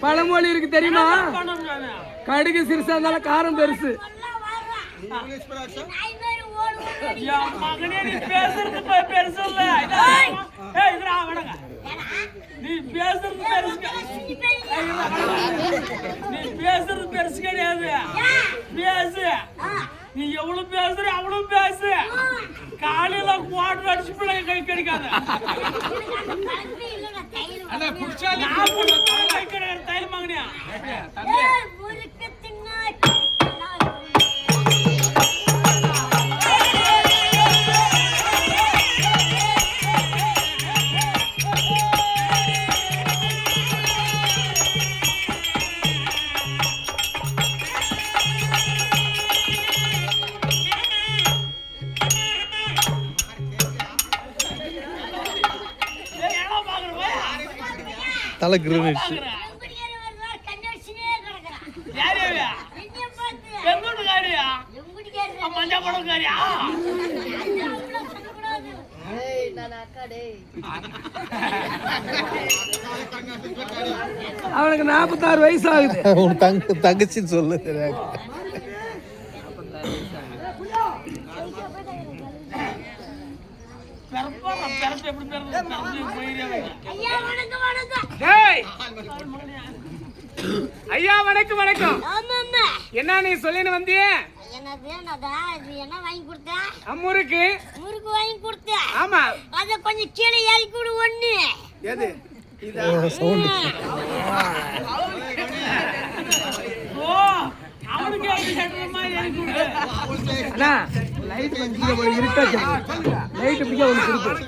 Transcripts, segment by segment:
பழமொழி இருக்கு தெரியுமா? கடுகு சிறுசா இருந்தாலும் காரம் பெருசு. நீ பேசுறது பெருசு கிடையாது. பேசு, நீ எவ்வளவு பேசுற அவ்வளவு பேசு. காலையில குவாட்டர் அடிச்சு பிள்ளைங்க கை கிடைக்காது. தையல் வாங்கினியா? தலை கிரீனிஷ் அவனுக்கு 46 வயசு ஆகுது. உன் தங்கச்சின்னு சொல்லு. ஐயா வணக்கம் வணக்கம். என்ன நீ சொல்லின்னு வந்தியே? முறுக்கு வாங்கி கொடுத்த. ஆமா, அத கொஞ்சம் கீழே இறக்கி கொடு. ஒண்ணு எது? லைட் இருட்டா லைட் பிடிக்க ஒன்று கொடுக்கும்.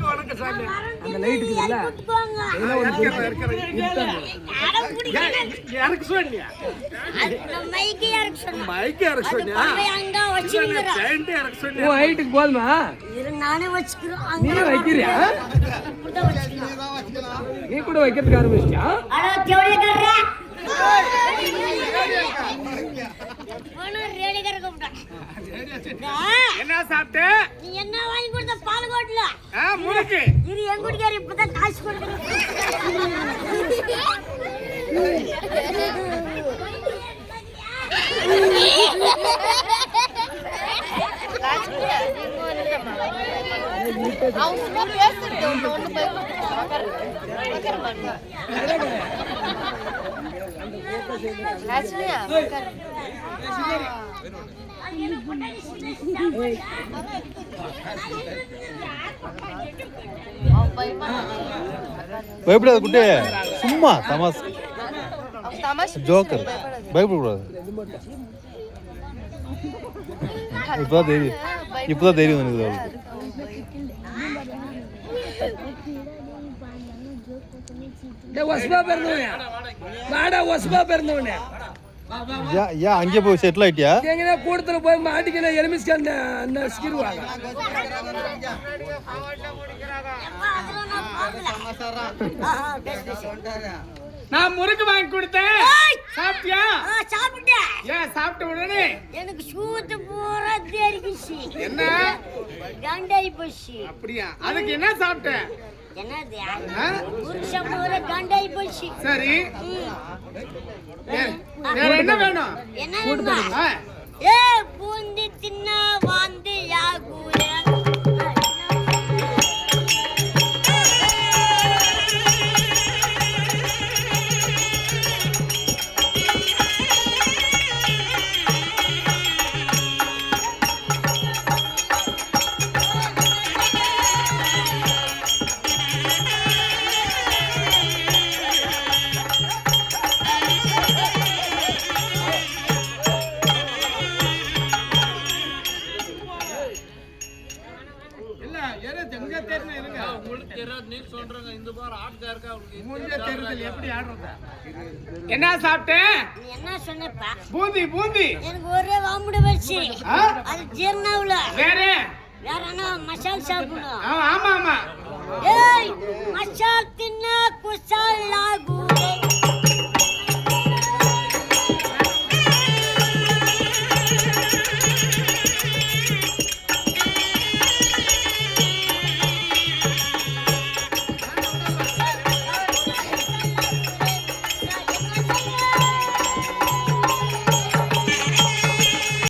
அந்த லைட் இருக்குல்ல, ஹைட்டுக்கு போதுமா? நானே வச்சுக்கிறேன். நீ வைக்கிறியா? நீ கூட வைக்கிறதுக்கு ஆரம்பிச்சியா? என்ன சாப்பிட்ட? நீ என்ன வாங்கி கொடுத்த? பாலகோட்ல முறுக்கு. இது எங்க குடிக்காரி இப்பதான் காசு கொடுக்குறேன். பயப்படாத குட்டி, சும்மா தமாஸ் ஜோக்கர். பயப்படக்கூடாது. இப்பதான் தெரியும் எனக்கு. ஏன் அங்கே போய் செட்டில் ஆயிட்டியா? கூடத்துல போய் மாட்டிக்கணும். எலுமிஸ்கான் சிக்கிடுவாங்க. நான் முறுக்கு வாங்கி கொடுத்தேன். சாப்பிட்டியா? சாப்பிட்டேன். ஏன் சாப்பிட்ட உடனே எனக்கு சூத்து பூரா தெரிஞ்சிச்சு. என்ன கண்டாய் போச்சு. அப்படியா? அதுக்கு என்ன சாப்பிட்ட? என்னது? புருஷன் பூரா கண்டாய் போச்சு. சரி, வேற என்ன வேணும்? என்ன வேணும்? ஏ பூந்தி தின்ன வாந்தி யாகுல. என்ன சாப்பிட்டேன்? என்ன சொன்னப்பா? பூந்தி. பூந்தி எனக்கு ஒரே வாமுட வச்சு அது ஜீர்ணாவுல. வேற வேற என்ன? மசால் சாப்பிடணும். ஆமா ஆமா. ஏய் மசால் தின்ன குசால் லாகு.